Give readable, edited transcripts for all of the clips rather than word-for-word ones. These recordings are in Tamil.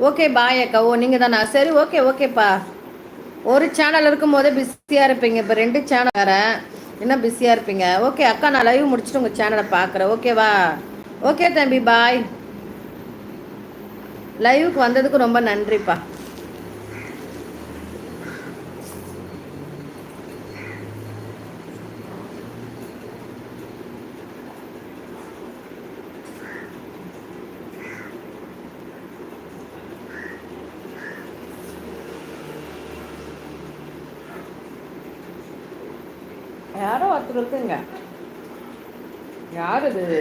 ஓகே பாய் அக்கா. ஓ நீங்கள் தானா? சரி, ஓகே ஓகேப்பா. ஒரு சேனல் இருக்கும் போதே பிஸியாக இருப்பீங்க, இப்போ 2 சேனல் வேறு, என்ன பிஸியாக இருப்பீங்க. ஓகே அக்கா, நான் லைவ் முடிச்சுட்டு உங்கள் சேனலை பார்க்குறேன், ஓகேவா? ஓகே தம்பி, பாய். லைவுக்கு வந்ததுக்கு ரொம்ப நன்றிப்பா. யாரோ ஒருத்தர் இருக்குங்க. யார் இது?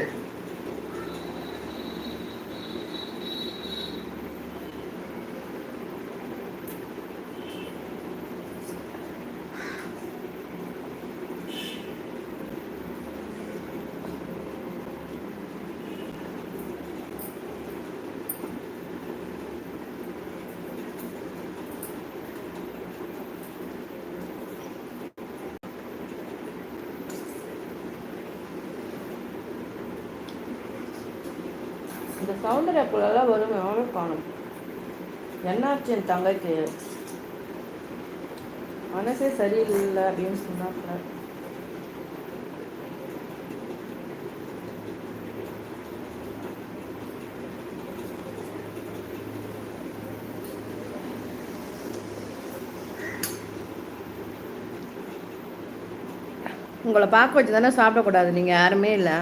இந்த சௌந்தர்யாக்குள்ளெல்லாம் வரும், எவ்வளோ காணும். என்னாச்சு என் தங்கைக்கு? மனசே சரியில்லை அப்படின்னு சொன்னாங்க. உங்களை பார்க்க வச்சு தானே சாப்பிடக்கூடாது, நீங்கள் யாருமே இல்லை.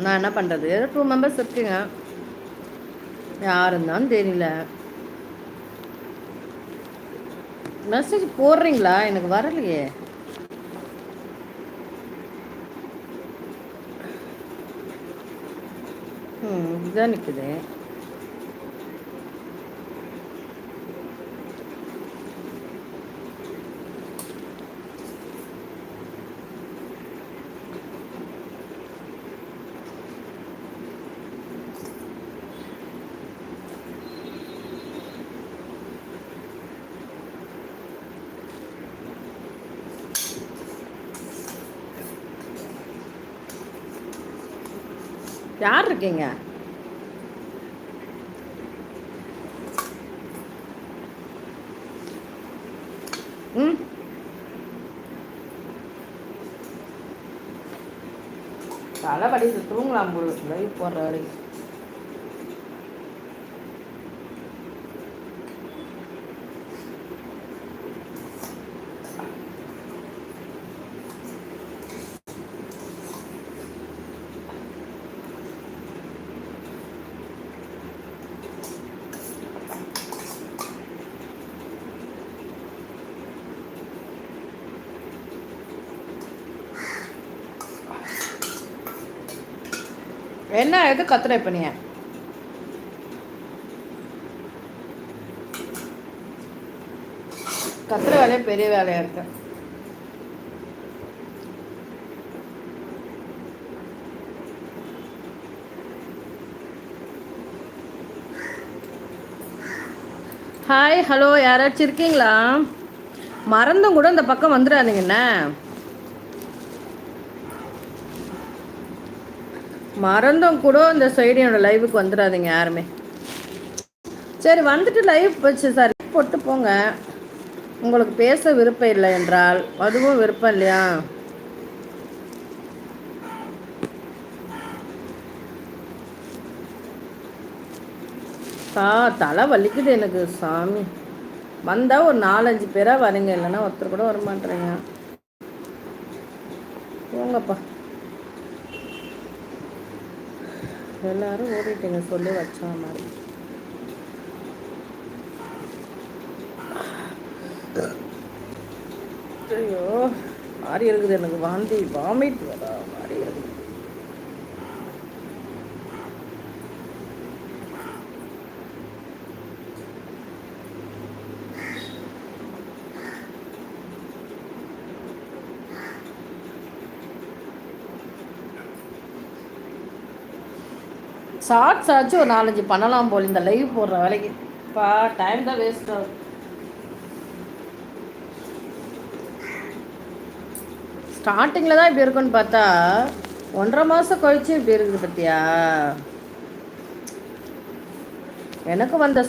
நான் என்ன பண்ணுறது? 2 மெம்பர்ஸ் இருக்குங்க, யாருந்தான் தெரியல. மெசேஜ் போடுறீங்களா? எனக்கு வரலையே. இதுதான் நிற்குது. யார் இருக்கீங்க? ம், தலைவலி தூங்கலாம் போல லைவ் போடுற வரைக்கும். என்ன எது கத்துற இப்ப நீ? கத்துற வேலையே பெரிய வேலையா இருக்கு. ஹாய் ஹலோ, யாராச்சும் இருக்கீங்களா? மறந்தும் கூட இந்த பக்கம் வந்துடாதீங்கண்ணே. மறந்தும் கூட இந்த சைடு என்னோட லைவுக்கு வந்துடாதீங்க யாருமே. சரி, வந்துட்டு லைவ் வச்சு சார் போட்டு போங்க. உங்களுக்கு பேச விருப்பம் இல்லை என்றால் அதுவும் விருப்பம் இல்லையா? தலை வலிக்குது எனக்கு சாமி. வந்தால் ஒரு 4-5 பேராக வரீங்க, இல்லைன்னா ஒருத்தர் கூட வரமாட்டேறீங்க. போங்கப்பா, எல்லாரும் ஓடிட்டீங்க சொல்லி வச்சா மாதிரி. ஐயோ, மாறி இருக்குது எனக்கு, வாந்தி வாமிட் வர மாதிரி இருக்குது. ஷார்ட்ஸ் ஆச்சு ஒரு 4-5 பண்ணலாம் போல் இந்த லைவ் போடுற வேலைக்கு. இப்போ டைம் தான் வேஸ்ட் ஆகும். ஸ்டார்டிங்கில் தான் இப்படி இருக்குன்னு பார்த்தா 1.5 மாதம் கழிச்சு இப்படி இருக்குது பத்தியா? எனக்கு வந்த